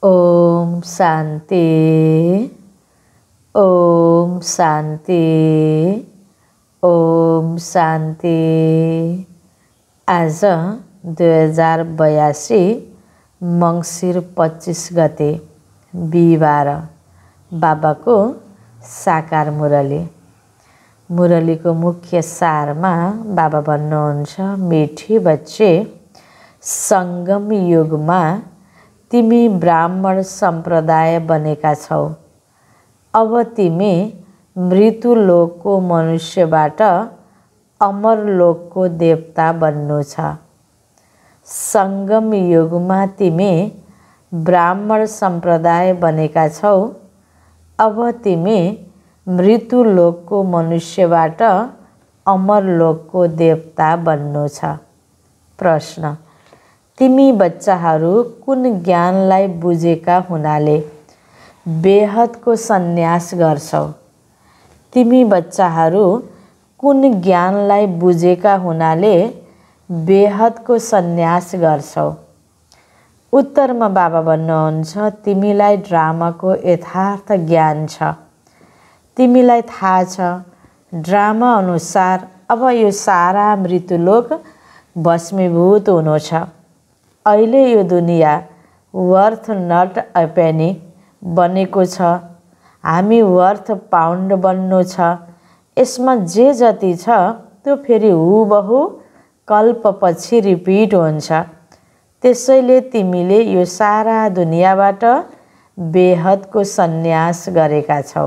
ओम शांति, ओम शांति, ओम शांति। आज 2082 मंगसिर 25 गते बिहिबार बाबा को साकार मुरली। मुरली को मुख्य सार में बाबा भन्नुहुन्छ, मीठी बच्चे संगम युग में तिमी ब्राह्मण संप्रदाय बनेका छौ। अब तिमी मृत्यु लोक को मनुष्यबाट अमर लोक को देवता बन्नु छ। संगम युग में तिमी ब्राह्मण संप्रदाय बनेका छौ। अब तिमी मृत्यु लोक को मनुष्यबाट अमर लोक को देवता बन्नु छ। प्रश्न, तिमी बच्चाहरू कुन ज्ञानलाई बुझेका हुनाले बेहद को सन्यास गर्छौ? तिमी बच्चाहरू कुन ज्ञानलाई बुझेका हुनाले बेहद को सन्यास गर्छौ? उत्तरमा बाबा भन्नुहुन्छ, तिमीलाई ड्रामा को यथार्थ ज्ञान छ। तिमीलाई थाहा छ ड्रामा अनुसार अब यो सारा मृत्युलोक भस्मीभूत हुनु छ। अहिले यो दुनिया वर्थ नट अ पेनी बनेको छ। हामी वर्थ पाउन्ड बन्नु छ। यसमा जे जति छ त्यो फेरि हुबहु कल्पपछि रिपिट हुन्छ। त्यसैले तिमीले यो सारा दुनियाबाट बेहदको सन्यास गरेका छौ।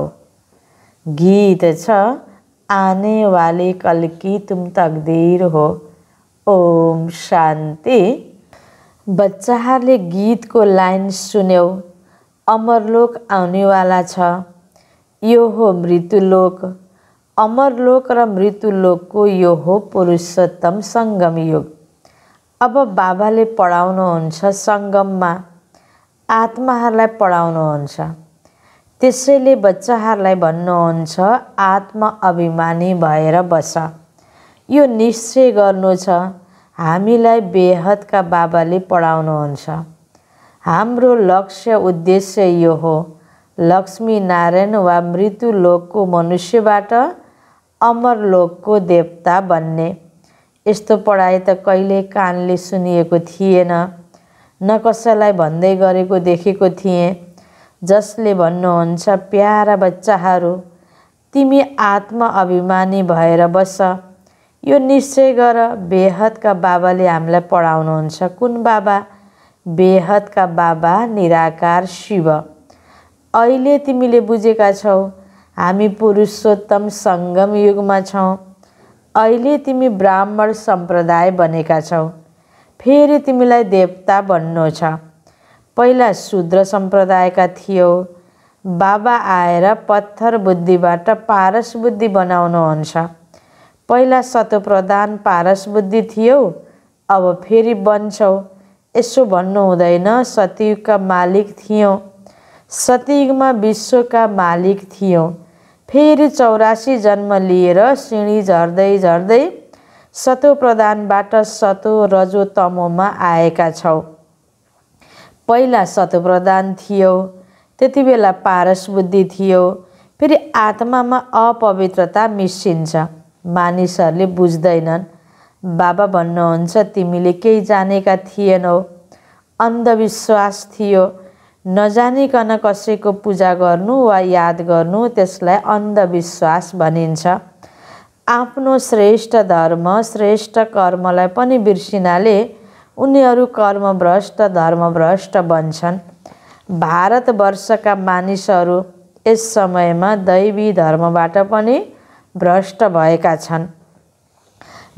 गीत छ, आने वाले कल की तुम तकदीर हो। ओम शान्ति। बच्चाहरूले गीत को लाइन सुन्यौ, अमरलोक आउनेवाला छ। यो हो मृत्युलोक। अमरलोक र मृत्युलोक को यो हो पुरुषोत्तम संगम युग। अब बाबाले पढाउनुहुन्छ संगममा, आत्माहरूलाई पढाउनुहुन्छ। त्यसैले बच्चाहरूलाई भन्नुहुन्छ, आत्मा अभिमानी भएर बस। यो निश्चय गर्नु छ, हामीलाई बेहदका बाबाले पढाउनुहुन्छ। हाम्रो लक्ष्य उद्देश्य यो हो, लक्ष्मी नारायण वा मृत्यु लोक को मनुष्यबाट अमर लोक को देवता बन्ने। यस्तो पढाइ त कहिले कानले सुनिएको थिएन, न कसैलाई भन्दै गरेको देखेको थिएँ। जसले भन्नुहुन्छ, प्यारा बच्चाहरू तिमी आत्मा अभिमानी भएर बस। यो निश्चय गर, बेहदका बाबाले हामीलाई पढाउनुहुन्छ। कुन बाबा? बेहदका बाबा निराकार शिव। अहिले तिमीले बुझेका छौ, हामी पुरुषोत्तम संगम युगमा छौँ। अहिले तिमी ब्राह्मण सम्प्रदाय बनेका छौ। फेरि तिमीलाई देवता बन्नु छ। पहिला शूद्र सम्प्रदायका थियौ। बाबा आएर पत्थर बुद्धिबाट पारस बुद्धि बनाउनुहुन्छ। पहिला सतोप्रधान पारस बुद्धि थियौ, अब फेरि बन्छौ। यसो भन्नु हुँदैन। सतयुगका मालिक थियौ। सतयुगमा विश्वका मालिक थियौ। फेरि 84 जन्म लिएर सिँढी झर्दै झर्दै सतोप्रधानबाट सतो रजो तमोमा आएका छौ। पहिला सतोप्रधान थियौ, त्यति बेला पारस बुद्धि थियो। फेरि आत्मामा अपवित्रता मिसिन्छ। मानिसहरूले बुझ्दैनन्। बाबा भन्नुहुन्छ, तिमीले केही जानेका थिएनौ। अन्धविश्वास थियो। नजानिकन कसैको पूजा गर्नु वा याद गर्नु, त्यसलाई अन्धविश्वास भनिन्छ। आफ्नो श्रेष्ठ धर्म, श्रेष्ठ कर्मलाई पनि बिर्सिनाले उनीहरू कर्मभ्रष्ट, धर्मभ्रष्ट बन्छन्। भारतवर्षका मानिसहरू यस समयमा दैवी धर्मबाट पनि भ्रष्ट भएका छन्।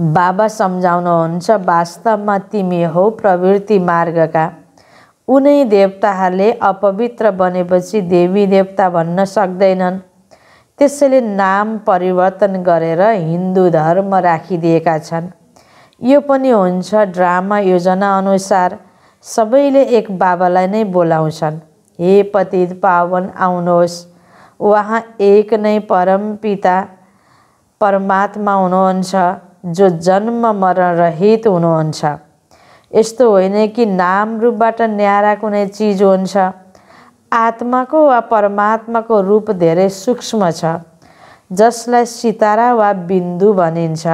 बाबा सम्झाउनुहुन्छ, वास्तवमा तिमी हौ प्रवृत्ति मार्गका। उनै देवताहरूले अपवित्र बनेपछि देवी देवता भन्न सक्दैनन्। त्यसैले नाम परिवर्तन गरेर हिन्दू धर्म राखिदिएका छन्। यो पनि हुन्छ ड्रामा योजना अनुसार। सबैले एक बाबालाई नै बोलाउँछन्, हे पतित पावन आउनुहोस्। उहाँ एक नै परम पिता परमात्मा हुनुहुन्छ, जो जन्म मरण रहित हुनुहुन्छ। यस्तो होइन कि नाम रूपबाट न्यारा कुनै चिज हुन्छ। आत्माको वा परमात्माको रूप धेरै सूक्ष्म छ, जसलाई सितारा वा बिन्दु भनिन्छ।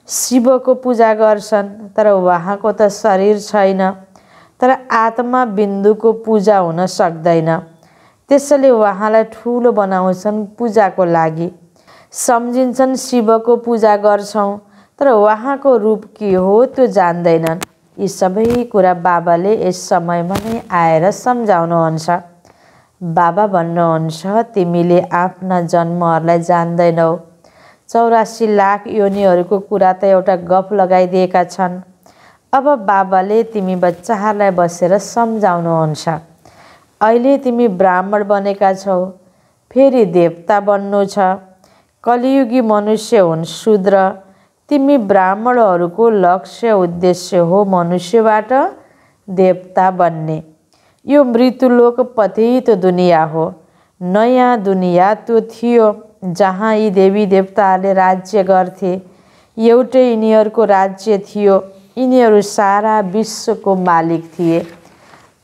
शिवको पूजा गर्छन्, तर उहाँको त शरीर छैन। तर आत्मा बिन्दुको पूजा हुन सक्दैन, त्यसैले उहाँलाई ठुलो बनाउँछन् पूजाको लागि। सम्झिन्छन् शिवको पूजा गर्छौँ, तर उहाँको रूप के हो त्यो जान्दैनन्। यी सबै कुरा बाबाले यस समयमा नै आएर सम्झाउनुहुन्छ। बाबा भन्नुहुन्छ, तिमीले आफ्ना जन्महरूलाई जान्दैनौ। 84 लाख योनिहरूको कुरा त एउटा गफ लगाइदिएका छन्। अब बाबाले तिमी बच्चाहरूलाई बसेर सम्झाउनुहुन्छ। अहिले तिमी ब्राह्मण बनेका छौ, फेरि देवता बन्नु छ। कलियुगी मनुष्य हुन् शूद्र। तिमी ब्राह्मणहरूको लक्ष्य उद्देश्य हो मनुष्यबाट देवता बन्ने। यो मृत्युलोक पतित दुनियाँ हो। नयाँ दुनियाँ त्यो थियो जहाँ यी देवी देवताहरूले राज्य गर्थे। एउटै यिनीहरूको राज्य थियो। यिनीहरू सारा विश्वको मालिक थिए।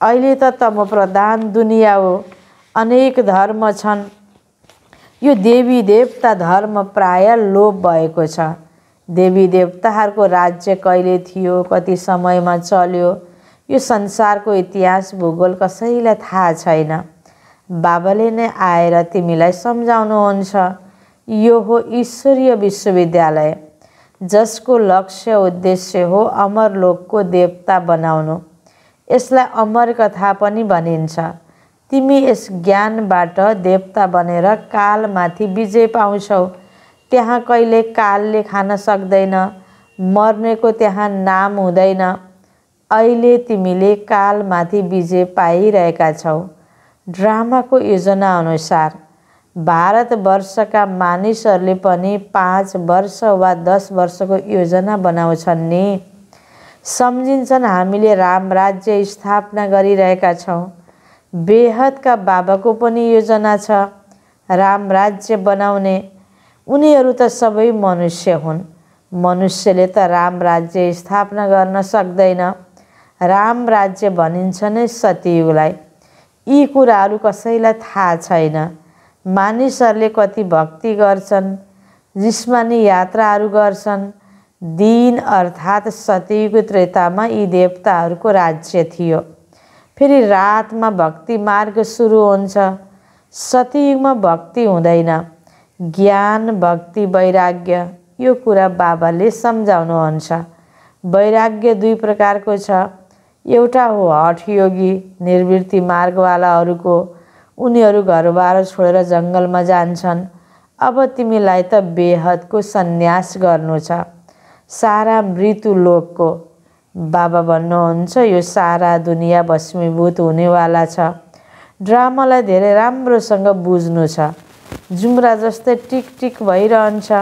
अहिले त तमप्रधान दुनियाँ हो। अनेक धर्म छन्। यो देवी देवता धर्म प्राय लोप भएको छ। देवी देवताहरूको राज्य कहिले थियो, कति समयमा चल्यो, यो संसारको इतिहास भूगोल कसैलाई थाहा छैन। बाबाले नै आएर तिमीलाई सम्झाउनुहुन्छ। यो हो ईश्वरीय विश्वविद्यालय, जसको लक्ष्य उद्देश्य हो अमरलोकको देवता बनाउनु। यसलाई अमर कथा पनि भनिन्छ। तिमी यस ज्ञानबाट देवता बनेर कालमाथि विजय पाउँछौ। त्यहाँ कहिले कालले खान सक्दैन। मर्नेको त्यहाँ नाम हुँदैन। अहिले तिमीले कालमाथि विजय पाइरहेका छौ। ड्रामाको योजना अनुसार भारतवर्षका मानिसहरूले पनि 5 वर्ष वा 10 वर्षको योजना बनाउँछन् नि। सम्झिन्छन् हामीले रामराज्य स्थापना गरिरहेका छौँ। बेहदका बाबाको पनि योजना छ रामराज्य बनाउने। उनीहरू त सबै मनुष्य हुन्। मनुष्यले त रामराज्य स्थापना गर्न सक्दैन। रामराज्य भनिन्छ नै सतयुगलाई। यी कुराहरू कसैलाई थाहा छैन। मानिसहरूले कति भक्ति गर्छन्, जिस्मानी यात्राहरू गर्छन्। दिन अर्थात् सतयुग त्रेतामा यी देवताहरूको राज्य थियो। फेरि रातमा भक्ति मार्ग सुरु हुन्छ। सतयुगमा भक्ति हुँदैन। ज्ञान, भक्ति, वैराग्य, यो कुरा बाबाले सम्झाउनुहुन्छ। वैराग्य 2 प्रकारको छ। एउटा हो हठयोगी, निर्वृत्ति मार्गवालाहरूको। उनीहरू घरबार छोडेर जङ्गलमा जान्छन्। अब तिमीलाई त बेहदको सन्यास गर्नु छ, सारा मृत्युलोकको। बाबा भन्नुहुन्छ, यो सारा दुनियाँ भस्मीभूत हुनेवाला छ। ड्रामालाई धेरै राम्रोसँग बुझ्नु छ। जुम्रा जस्तै टिक टिक भइरहन्छ।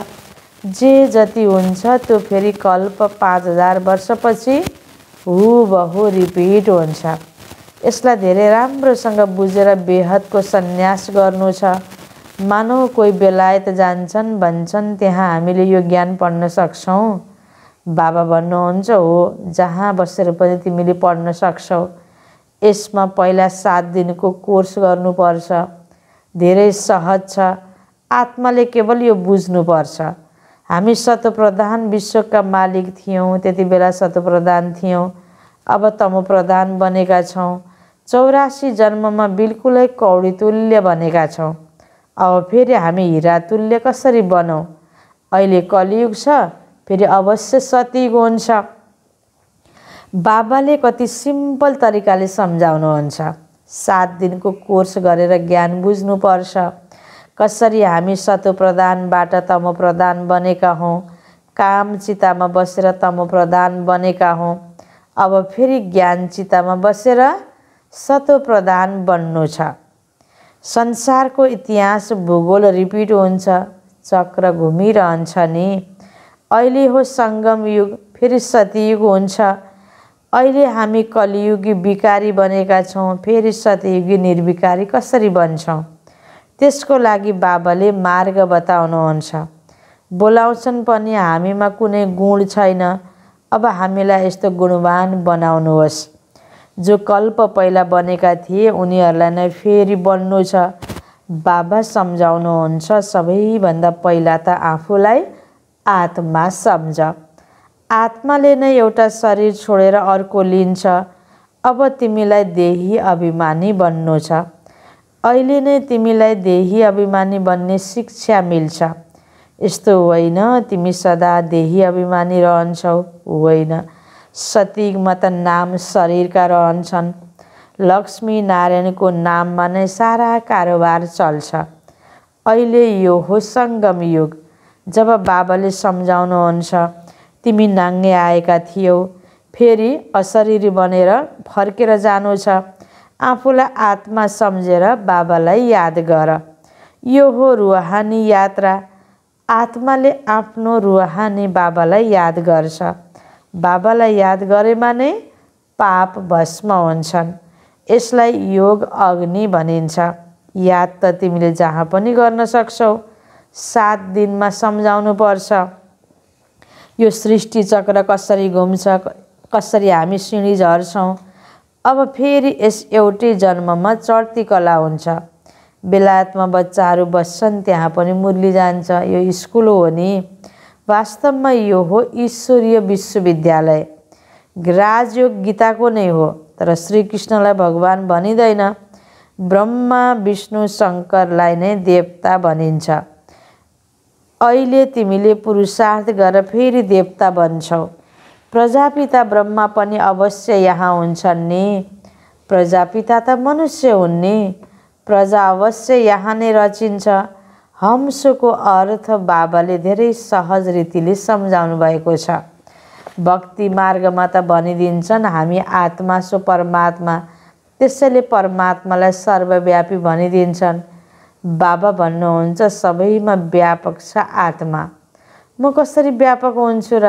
जे जति हुन्छ त्यो फेरि कल्प 5000 वर्षपछि हुबहु रिपिट हुन्छ। यसलाई धेरै राम्रोसँग बुझेर बेहदको सन्यास गर्नु छ। मानव कोही बेलायत जान्छन्, भन्छन् त्यहाँ हामीले यो ज्ञान पढ्न सक्छौँ। बाबा भन्नुहुन्छ, हो, जहाँ बसेर पनि तिमीले पढ्न सक्छौ। यसमा पहिला 7 दिनको कोर्स गर्नुपर्छ। धेरै सहज छ। आत्माले केवल यो बुझ्नुपर्छ। हामी सतप्रधान विश्वका मालिक थियौँ। त्यति बेला सतप्रधान थियौँ। अब तमप्रधान बनेका छौँ। 84 जन्ममा बिल्कुलै कौडीतुल्य बनेका छौँ। अब फेरि हामी हिरातुल्य कसरी बनौँ? अहिले कलियुग छ, फेरि अवश्य सतयुग हुन्छ। बाबाले कति सिम्पल तरिकाले सम्झाउनुहुन्छ। 7 दिनको कोर्स गरेर ज्ञान बुझ्नुपर्छ। कसरी हामी सतप्रधानबाट तमप्रधान बनेका हौँ। काम चितामा बसेर तमप्रधान बनेका हौँ। अब फेरि ज्ञान चितामा बसेर सतप्रधान बन्नु छ। संसारको इतिहास भूगोल रिपिट हुन्छ। चक्र घुमिरहन्छ नि। अहिले हो सङ्गम युग, फेरि सतयुग हुन्छ। अहिले हामी कलियुगी विकारी बनेका छौँ। फेरि सतयुगी निर्विकारी कसरी बन्छौँ? त्यसको लागि बाबाले मार्ग बताउनुहुन्छ। बोलाउँछन् पनि हामीमा कुनै गुण छैन। अब हामीलाई यस्तो गुणवान बनाउनुहोस्। जो कल्प पहिला बनेका थिए उनीहरूलाई नै फेरि बन्नु छ। बाबा सम्झाउनुहुन्छ, सबैभन्दा पहिला त आफूलाई आत्मा सम्झ। आत्माले नै एउटा शरीर छोडेर अर्को लिन्छ। अब तिमीलाई देही अभिमानी बन्नु छ। अहिले नै तिमीलाई देही अभिमानी बन्ने शिक्षा मिल्छ। यस्तो होइन तिमी सदा देही अभिमानी रहन्छौ, होइन। सतीमा त नाम शरीरका रहन्छन्। लक्ष्मी नारायणको नाममा नै सारा कारोबार चल्छ। अहिले यो हो सङ्गम युग। जब बाबाले सम्झाउनुहुन्छ, तिमी नाङ्गे आएका थियौ, फेरि अशरीरी बनेर फर्केर जानु छ। आफूलाई आत्मा सम्झेर बाबालाई याद गर। यो हो रुहानी यात्रा। आत्माले आफ्नो रुहानी बाबालाई याद गर्छ। बाबालाई याद गरेमा नै पाप भस्म हुन्छन्। यसलाई योग अग्नि भनिन्छ। याद त तिमीले जहाँ पनि गर्न सक्छौ। 7 दिनमा सम्झाउनु पर्छ। यो सृष्टि चक्र कसरी घुम्छ, कसरी हामी सिँढी झर्छौँ। अब फेरि यस एउटै जन्ममा चढ्ती कला हुन्छ। बेलायतमा बच्चाहरू बस्छन्, त्यहाँ पनि मुरली जान्छ। यो स्कुल हो नि। वास्तवमा यो हो ईश्वरीय विश्वविद्यालय। राजयोग गीताको नै हो, तर श्रीकृष्णलाई भगवान भनिँदैन। ब्रह्मा विष्णु शङ्करलाई नै देवता भनिन्छ। अहिले तिमीले पुरुषार्थ गरेर फेरि देवता बन्छौ। प्रजापिता ब्रह्मा पनि अवश्य यहाँ हुन्छन् नि। प्रजापिता त मनुष्य हुन् नि। प्रजा अवश्य यहाँ नै रचिन्छ। हंसको अर्थ बाबाले धेरै सहज रीतिले सम्झाउनु भएको छ। भक्ति मार्गमा त भनिदिन्छन् हामी आत्मा सो परमात्मा। त्यसैले परमात्मालाई सर्वव्यापी भनिदिन्छन्। बाबा भन्नुहुन्छ सबैमा व्यापक छ आत्मा। म कसरी व्यापक हुन्छु र?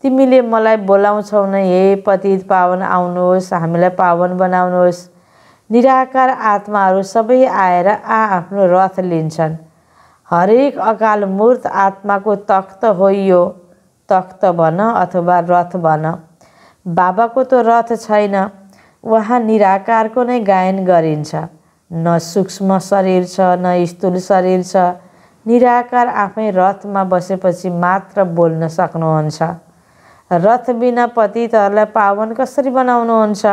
तिमीले मलाई बोलाउँछौ नै, हे पतित पावन आउनुहोस्, हामीलाई पावन बनाउनुहोस्। निराकार आत्माहरू सबै आएर आफ्नो रथ लिन्छन्। हरेक अकाल मूर्त आत्माको तख्त हो यो। तख्त भन अथवा रथ भन। बाबाको त रथ छैन। उहाँ निराकारको नै गायन गरिन्छ। न सूक्ष्म शरीर छ, न स्थूल शरीर छ। निराकार आफै रथमा बसेपछि मात्र बोल्न सक्नुहुन्छ। रथ बिना पतितहरूलाई पावन कसरी बनाउनुहुन्छ?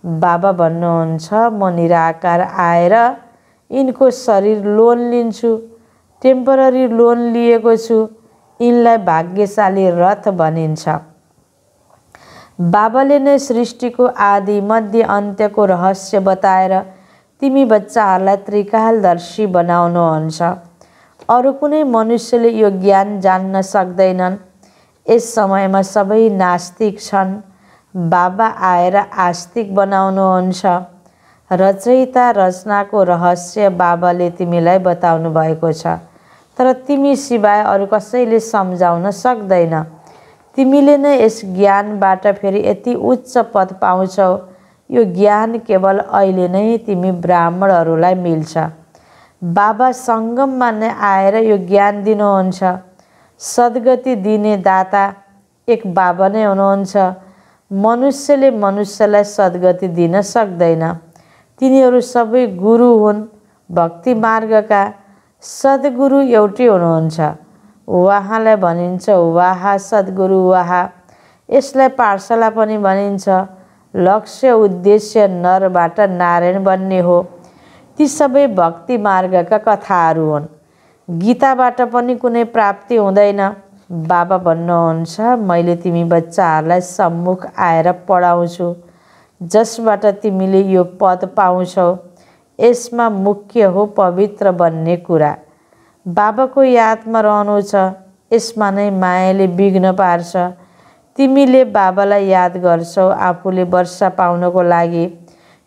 बाबा भन्नुहुन्छ म निराकार आएर यिनको शरीर लोन लिन्छु। टेम्पररी लोन लिएको छु। यिनलाई भाग्यशाली रथ भनिन्छ। बाबाले नै सृष्टिको आदि मध्य अन्त्यको रहस्य बताएर तिमी बच्चाहरूलाई त्रिकालदर्शी बनाउनुहुन्छ। अरू कुनै मनुष्यले यो ज्ञान जान्न सक्दैनन्। यस समयमा सबै नास्तिक छन्। बाबा आएर आस्तिक बनाउनुहुन्छ। रचयिता रचनाको रहस्य बाबाले तिमीलाई बताउनु भएको छ। तर तिमी सिवाय अरू कसैले सम्झाउन सक्दैन। तिमीले नै यस ज्ञानबाट फेरि यति उच्च पद पाउँछौ। यो ज्ञान केवल अहिले नै तिमी ब्राह्मणहरूलाई मिल्छ। बाबा सङ्गममा नै आएर यो ज्ञान दिनुहुन्छ। सद्गति दिने दाता एक बाबा नै हुनुहुन्छ। मनुष्यले मनुष्यलाई सद्गति दिन सक्दैन। तिनीहरू सबै गुरु हुन्। भक्ति मार्गका सद्गुरु एउटै हुनुहुन्छ। उहाँलाई भनिन्छ वाहा सद्गुरु वाहा। यसलाई पाठशाला पनि भनिन्छ। लक्ष्य उद्देश्य नरबाट नारायण बन्ने हो। ती सबै भक्ति मार्गका कथाहरू हुन्। गीताबाट पनि कुनै प्राप्ति हुँदैन। बाबा भन्नुहुन्छ मैले तिमी बच्चाहरूलाई सम्मुख आएर पढाउँछु, जसबाट तिमीले यो पद पाउँछौ। यसमा मुख्य हो पवित्र बन्ने कुरा। बाबाको यादमा रहनु छ। यसमा नै मायाले विघ्न पार्छ। तिमीले बाबालाई याद गर्छौ आफूले वर्षा पाउनको लागि।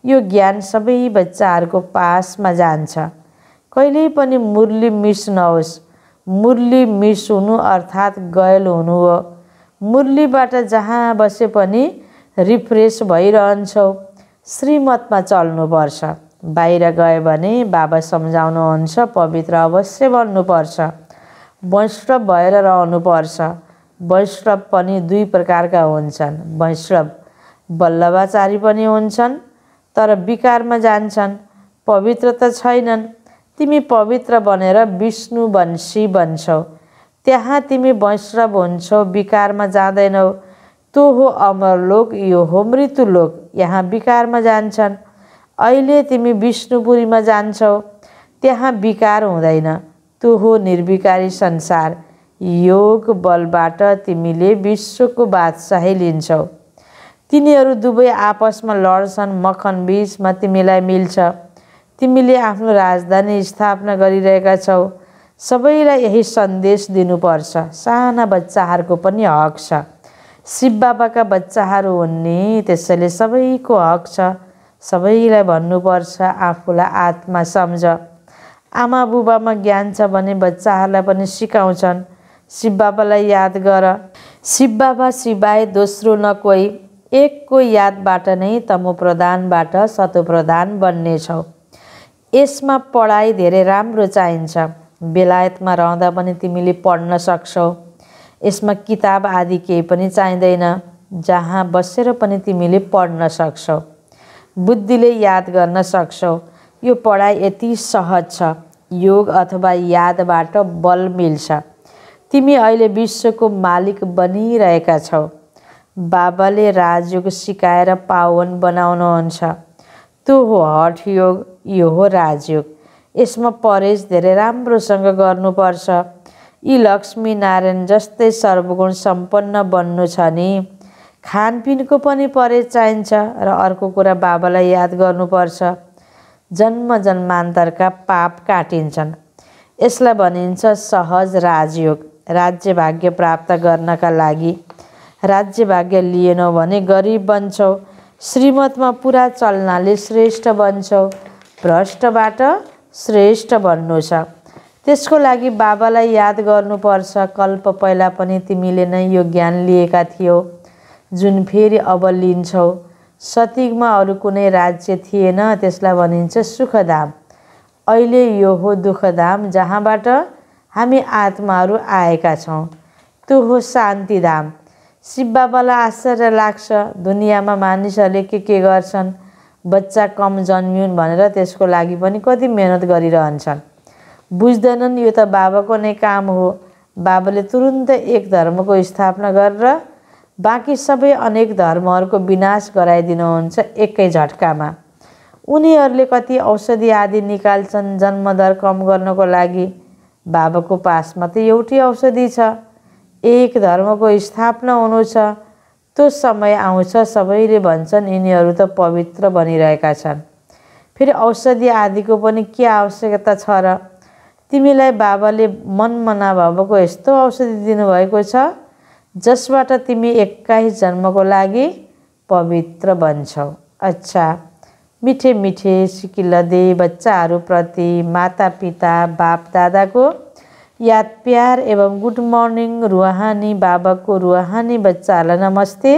यो ज्ञान सबै बच्चाहरूको पासमा जान्छ। कहिल्यै पनि मुरली मिस नहोस्। मुरली मिस हुनु अर्थात् गयल हुनु हो। मुरलीबाट जहाँ बसे पनि रिफ्रेस भइरहन्छौ। श्रीमतमा चल्नुपर्छ। बाहिर गयो भने बाबा सम्झाउनुहुन्छ पवित्र अवश्य बन्नुपर्छ। वैष्णव भएर रहनुपर्छ। वैष्णव पनि 2 प्रकारका हुन्छन्। वैष्णव बल्लभाचारी पनि हुन्छन् तर विकारमा जान्छन्, पवित्र त छैनन्। तिमी पवित्र बनेर विष्णुवंशी बन्छौ, त्यहाँ तिमी वैष्णव हुन्छौ, विकारमा जाँदैनौ। त्यो हो अमरलोक, यो हो मृत्युलोक, यहाँ विकारमा जान्छन्। अहिले तिमी विष्णुपुरीमा जान्छौ, त्यहाँ विकार हुँदैन। त्यो हो निर्विकारी संसार, योग बलबाट तिमीले विश्वको बादशाही लिन्छौ। तिनीहरू दुवै आपसमा लड्छन्, मखन बीचमा तिमीलाई मिल्छ। तिमीले आफ्नो राजधानी स्थापना गरिरहेका छौ। सबैलाई यही सन्देश दिनुपर्छ। साना बच्चाहरूको पनि हक छ, शिव बाबाका बच्चाहरू हुन् नि, त्यसैले सबैको हक छ। सबैलाई भन्नुपर्छ आफूलाई आत्मा सम्झ। आमा बुबामा ज्ञान छ भने बच्चाहरूलाई पनि सिकाउँछन्। शिव बाबालाई याद गर। शिव बाबा सिवाय दोस्रो न कोही, एकको यादबाट नै तमोप्रधानबाट सतोप्रधान बन्नेछौ। यसमा पढाइ धेरै राम्रो चाहिन्छ। बेलायतमा रहँदा पनि तिमीले पढ्न सक्छौ। यसमा किताब आदि केही पनि चाहिँदैन, जहाँ बसेर पनि तिमीले पढ्न सक्छौ, बुद्धिले याद गर्न सक्छौ। यो पढाइ यति सहज छ, योग अथवा यादबाट बल मिल्छ। तिमी अहिले विश्वको मालिक बनिरहेका छौ। बाबाले राजयोग सिकाएर पावन बनाउनुहुन्छ। त्यो हो हठ योग, यो हो राजयोग। यसमा परहेज धेरै राम्रोसँग गर्नुपर्छ। यी लक्ष्मी नारायण जस्तै सर्वगुण सम्पन्न बन्नु छ नि, खानपिनको पनि परहेज चाहिन्छ। र अर्को कुरा, बाबालाई याद गर्नुपर्छ। जन्म जन्मान्तरका पाप काटिन्छन्। यसलाई भनिन्छ सहज राजयोग। राज्य भाग्य प्राप्त गर्नका लागि राज्य भाग्य लिएनौ भने गरिब बन्छौ। श्रीमतमा पुरा चल्नाले श्रेष्ठ बन्छौ। भ्रष्टबाट श्रेष्ठ बन्नु छ, त्यसको लागि बाबालाई याद गर्नुपर्छ। कल्प पहिला पनि तिमीले नै यो ज्ञान लिएका थियौ, जुन फेरि अब लिन्छौ। सतिगमा अरू कुनै राज्य थिएन, त्यसलाई भनिन्छ सुखधाम। अहिले यो हो दुःखधाम, जहाँबाट हामी आत्माहरू आएका छौँ। त्यो हो शान्तिधाम। शिव बाबालाई आश्चर्य लाग्छ, दुनियाँमा मानिसहरूले के गर्छन्। बच्चा कम जन्मिउन् भनेर त्यसको लागि पनि कति मेहनत गरिरहन्छन्। बुझ्दैनन् यो त बाबाको नै काम हो। बाबाले तुरुन्त एक धर्मको स्थापना गरेर बाँकी सबै अनेक धर्महरूको विनाश गराइदिनुहुन्छ एकै झट्कामा। उनीहरूले कति औषधि आदि निकाल्छन् जन्मदर कम गर्नको लागि। बाबाको पासमा त एउटै औषधि छ। एक धर्मको स्थापना हुनु छ। त्यो समय आउँछ, सबैले भन्छन् यिनीहरू त पवित्र बनिरहेका छन्, फेरि औषधि आदिको पनि के आवश्यकता छ र? तिमीलाई बाबाले मनमा नभएको यस्तो औषधि दिनुभएको छ, जसबाट तिमी 21 जन्मको लागि पवित्र बन्छौ। अच्छा, मिठे मिठे सिकिलदे बच्चाहरूप्रति माता पिता बाप दादाको याद प्यार एवं गुड मर्निङ। रुहानी बाबाको रुहानी बच्चाहरूलाई नमस्ते।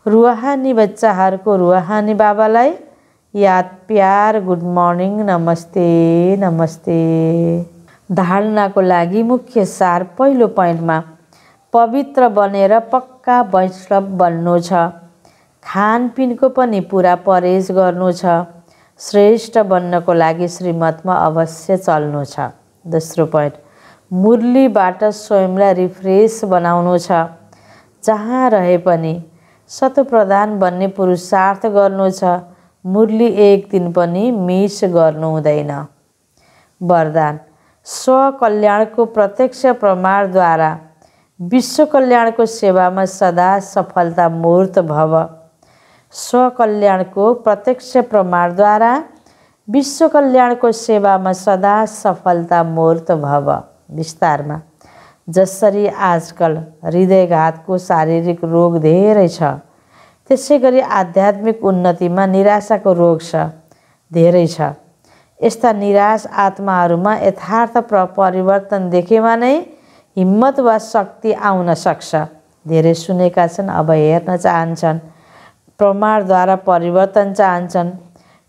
रुहानी बच्चाहरूको रुहानी बाबालाई याद प्यार गुड मर्निङ, नमस्ते नमस्ते। धारणाको लागि मुख्य सार। पहिलो पोइन्टमा पवित्र बनेर पक्का वैष्णव बन्नु छ। खानपिनको पनि पुरा परहेज गर्नु छ। श्रेष्ठ बन्नको लागि श्रीमतमा अवश्य चल्नु छ। दोस्रो पोइन्ट, मुरलीबाट स्वयंलाई रिफ्रेस बनाउनु छ। जहाँ रहे पनि सतोप्रधान बन्ने पुरुषार्थ गर्नु छ। मुरली एक दिन पनि मिस गर्नु हुँदैन। वरदान, स्वकल्याणको प्रत्यक्ष प्रमाणद्वारा विश्व कल्याणको सेवामा सदा सफलता मूर्त भव। स्वकल्याणको प्रत्यक्ष प्रमाणद्वारा विश्व कल्याणको सेवामा सदा सफलता मूर्त भव। विस्तारमा, जसरी आजकल हृदयघातको शारीरिक रोग धेरै छ, त्यसै गरी आध्यात्मिक उन्नतिमा निराशाको रोग धेरै छ। यस्ता निराश आत्माहरूमा यथार्थ परिवर्तन देखेमा नै हिम्मत वा शक्ति आउन सक्छ। धेरै सुनेका छन्, अब हेर्न चाहन्छन्, प्रमाणद्वारा परिवर्तन चाहन्छन्।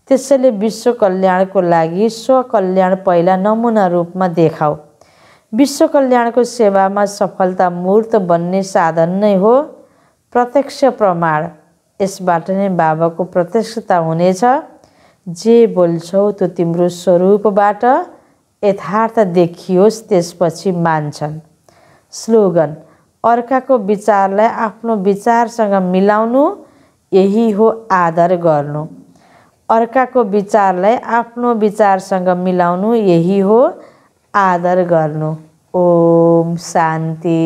त्यसैले विश्व कल्याणको लागि स्वकल्याण पहिला नमुना रूपमा देखाऊ। विश्व कल्याणको सेवामा सफलता मूर्त बन्ने साधन नै हो प्रत्यक्ष प्रमाण। यसबाट नै बाबाको प्रत्यक्षता हुनेछ। जे बोल्छौ त्यो तिम्रो स्वरूपबाट यथार्थ देखियोस्, त्यसपछि मान्छन्। स्लोगन: अर्काको विचारलाई आफ्नो विचारसँग मिलाउनु, यही हो आदर गर्नु। अर्काको विचारलाई आफ्नो विचारसँग मिलाउनु, यही हो आदर गर्नु। ओम शान्ति।